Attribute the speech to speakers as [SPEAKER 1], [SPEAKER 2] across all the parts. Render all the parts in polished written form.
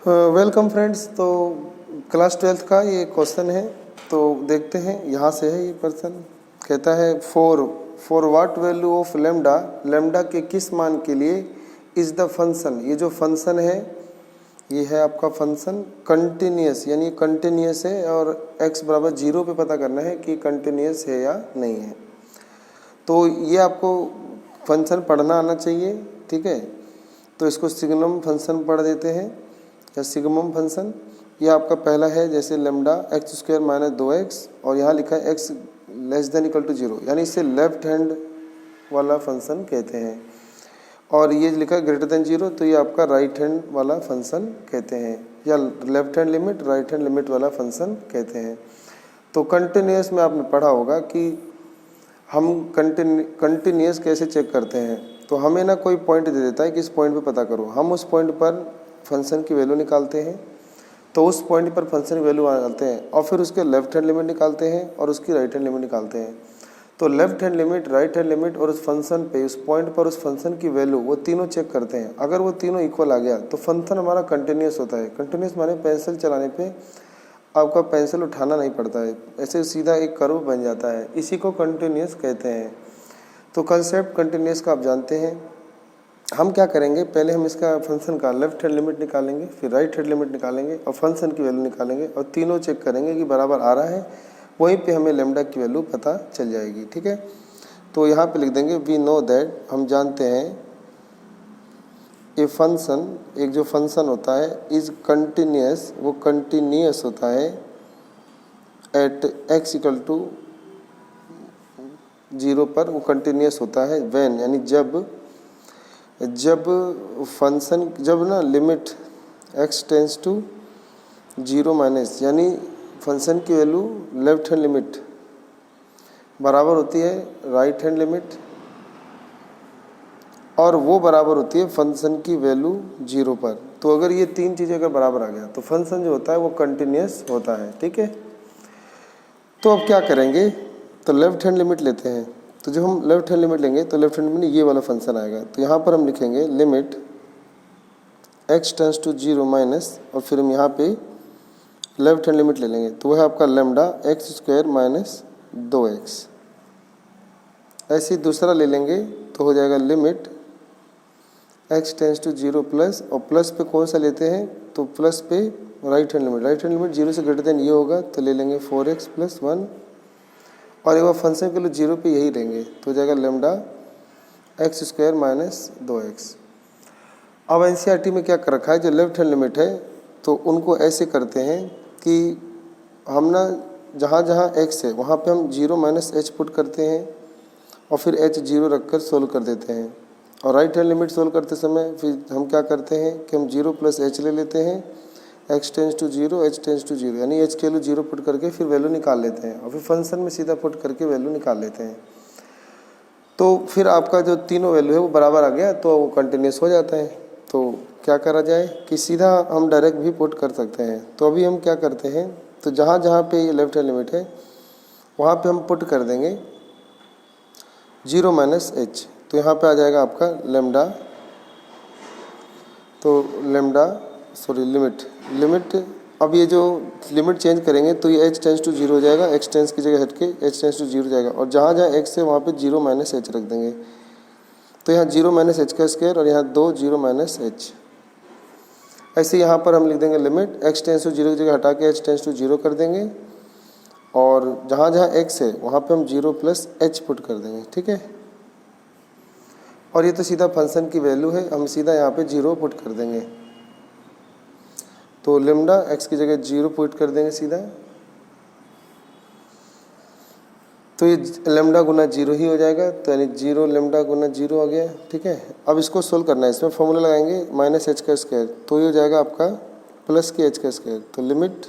[SPEAKER 1] Welcome friends. तो class 12th का ये क्वेश्चन है, तो देखते हैं। यहाँ से है ये क्वेश्चन। कहता है for what value of lambda, lambda के किस मान के लिए इज द फंक्शन, ये जो फंक्शन है ये है आपका फंक्शन कंटिन्यूस, यानी कंटिन्यूस है और x बराबर 0 पे पता करना है कि कंटिन्यूस है या नहीं है। तो ये आपको फंक्शन पढ़ना आना चाहिए, ठीक है। तो इसको सिग्नम फंक्शन पढ़ देते हैं या सिग्मम फंक्शन। ये आपका पहला है, जैसे lambda x square minus 2x और यहाँ लिखा है x less than equal to 0, यानी इसे लेफ्ट हैंड वाला फंक्शन कहते हैं। और ये लिखा है ग्रेटर देन 0, तो ये आपका राइट हैंड वाला फंक्शन कहते हैं, या left hand limit right hand limit वाला फंक्शन कहते हैं। तो कंटिन्यूस में आपने पढ़ा होगा कि हम कंटिन्यूस कैसे चेक करते हैं। तो हमें ना कोई पॉइंट दे देता है कि इस पॉइंट पे पता करो, हम उस पॉइंट पर फंक्शन की वैल्यू निकालते हैं। तो उस पॉइंट पर फंक्शन की वैल्यू निकालते हैं और फिर उसके लेफ्ट हैंड लिमिट निकालते हैं और उसकी राइट हैंड लिमिट निकालते हैं। तो left hand limit, right hand limit और उस फंक्शन पे, उस पॉइंट पर उस फंक्शन की वैल्यू, वो तीनों चेक करते हैं। अगर वो तीनों इक्वल आ गया तो फंक्शन हमारा कंटिन्यूस होता है। कंटिन्यूस माने पेंसिल चलाने पे आपका पेंसिल उठाना नहीं पड़ता है, ऐसे सीधा एक कर्व बन जाता है, इसी को कंटिन्यूस कहते हैं। तो कंसेप्ट कंटिन्यूस का आप जानते हैं। हम क्या करेंगे, पहले हम इसका फंक्शन का लेफ्ट हैंड लिमिट निकालेंगे, फिर राइट हैंड लिमिट निकालेंगे और फंक्शन की वैल्यू निकालेंगे और तीनों चेक करेंगे कि बराबर आ रहा है। वहीं पे हमें लेमडा की वैल्यू पता चल जाएगी, ठीक है। तो यहाँ पे लिख देंगे वी नो दैट, हम जानते हैं ये फंक्शन, एक जो फंक्शन होता है इज कंटिन्यूस, वो कंटिन्यूस होता है एट x इक्वल टू 0 पर, वो कंटिन्यूस होता है व्हेन, यानी जब फंक्शन, जब ना limit x tends to 0 minus, यानी फंक्शन की वैल्यू लेफ्ट हैंड लिमिट बराबर होती है राइट हैंड लिमिट, और वो बराबर होती है फंक्शन की वैल्यू 0 पर। तो अगर ये तीन चीज़ें अगर बराबर आ गया तो फंक्शन जो होता है वो कंटिन्यूस होता है, ठीक है। तो अब क्या करेंगे, तो लेफ्ट हैंड लिमिट लेते हैं। तो जब हम लेफ्ट हैंड लिमिट लेंगे तो लेफ्ट हैंड लिमिट ये वाला फंक्शन आएगा। तो यहाँ पर हम लिखेंगे limit x tends to 0 minus, और फिर हम यहाँ पे लेफ्ट हैंड लिमिट ले लेंगे, तो वह है आपका lambda x square minus 2x। ऐसे ही दूसरा ले लेंगे तो हो जाएगा limit x tends to 0 plus, और प्लस पे कौन सा लेते हैं, तो प्लस पे right hand limit, right hand limit 0 से ग्रेटर देन ये होगा, तो ले लेंगे 4x प्लस 1, और एक बार फंक्शन के लिए 0 पे यही लेंगे, तो हो जाएगा lambda x square minus 2x। अब एनसीईआरटी में क्या कर रखा है, जो लेफ्ट हैंड लिमिट है तो उनको ऐसे करते हैं कि हम ना जहाँ जहाँ x है वहाँ पे हम 0 माइनस h पुट करते हैं और फिर h 0 रख कर सोल्व कर देते हैं। और राइट हैंड लिमिट सोल्व करते समय फिर हम क्या करते हैं कि हम 0 प्लस h ले लेते हैं, x tends to 0 h tends to 0, यानी h के वैल्यू 0 पुट करके फिर वैल्यू निकाल लेते हैं और फिर फंक्शन में सीधा पुट करके वैल्यू निकाल लेते हैं। तो फिर आपका जो तीनों वैल्यू है वो बराबर आ गया तो वो कंटिन्यूस हो जाता है। तो क्या करा जाए कि सीधा हम डायरेक्ट भी पुट कर सकते हैं। तो अभी हम क्या करते हैं, तो जहाँ जहाँ पे ये लेफ्ट हैंड लिमिट है वहाँ पे हम पुट कर देंगे 0 माइनस h, तो यहाँ पे आ जाएगा आपका लेमडा, तो लेमडा लिमिट अब ये जो लिमिट चेंज करेंगे तो ये h टेंस टू 0 हो जाएगा, x टेंस की जगह हट के h टेंस टू 0 जाएगा, और जहाँ जहाँ x है वहाँ पे 0 माइनस h रख देंगे। तो यहाँ 0 माइनस h का स्क्वायर और यहाँ 2 0 माइनस h। ऐसे यहाँ पर हम लिख देंगे लिमिट x टेंस टू 0 की जगह हटा के h टेंस टू 0 कर देंगे, और जहाँ जहाँ x है वहाँ पे हम 0 प्लस h पुट कर देंगे, ठीक है। और ये तो सीधा फंक्शन की वैल्यू है, हम सीधा यहाँ पे 0 पुट कर देंगे। तो लेमडा x की जगह 0 पुट कर देंगे सीधा, तो ये लेमडा गुना 0 ही हो जाएगा, तो यानी 0 लेमडा गुना 0 आ गया, ठीक है। अब इसको सोल्व करना है, इसमें फॉर्मूला लगाएंगे माइनस h का स्क्वायर, तो ये हो जाएगा आपका प्लस के h का स्क्वायर। तो लिमिट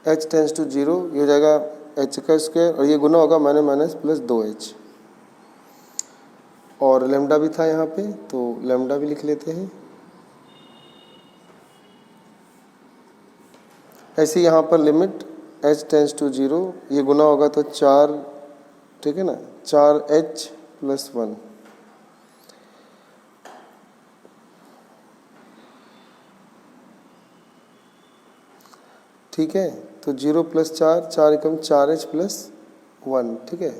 [SPEAKER 1] h टेंस टू 0, ये हो जाएगा h का स्क्वायर और ये गुना होगा माइनस माइनस प्लस 2h, और लेमडा भी था यहाँ पे तो लेमडा भी लिख लेते हैं। ऐसे यहाँ पर लिमिट h टेंस टू 0, ये गुना होगा तो 4, ठीक है ना, 4h प्लस 1, ठीक है। तो 0 + 4, 4 एकम 4h + 1, ठीक है।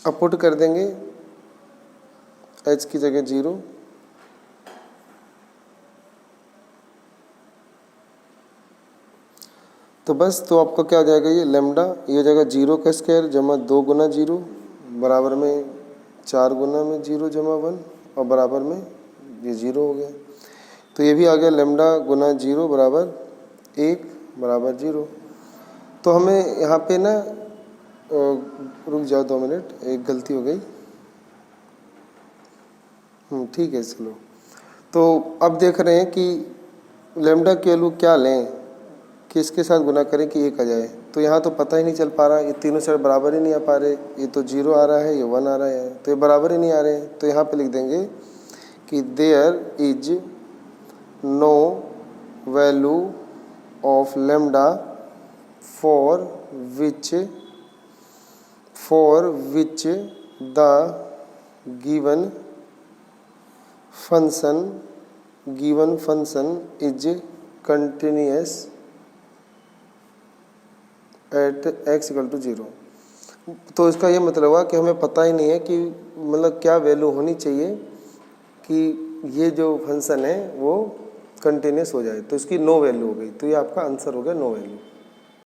[SPEAKER 1] अब पुट कर देंगे h की जगह 0, तो बस तो आपका क्या हो जाएगा, ये लैम्डा ये हो जाएगा 0 का स्क्वायर जमा 2 गुना 0 बराबर में 4 गुना में 0 जमा 1 और बराबर में ये 0 हो गया। तो ये भी आ गया लैम्डा गुना 0 बराबर 1 बराबर 0। तो हमें यहाँ पे ना रुक जाओ 2 मिनट, एक गलती हो गई। ठीक है चलो। तो अब देख रहे हैं कि लैम्डा की वैल्यू क्या लें, किसके साथ गुना करें कि 1 आ जाए। तो यहाँ तो पता ही नहीं चल पा रहा, ये तीनों साइड बराबर ही नहीं आ पा रहे। ये तो 0 आ रहा है, ये 1 आ रहा है, तो ये बराबर ही नहीं आ रहे हैं। तो यहाँ पे लिख देंगे कि there is no value of lambda for which the given function is continuous at x = 0। तो इसका ये मतलब हुआ कि हमें पता ही नहीं है कि मतलब क्या वैल्यू होनी चाहिए कि ये जो फंक्शन है वो कंटिन्यूअस हो जाए। तो इसकी नो वैल्यू हो गई, तो ये आपका आंसर हो गया नो वैल्यू।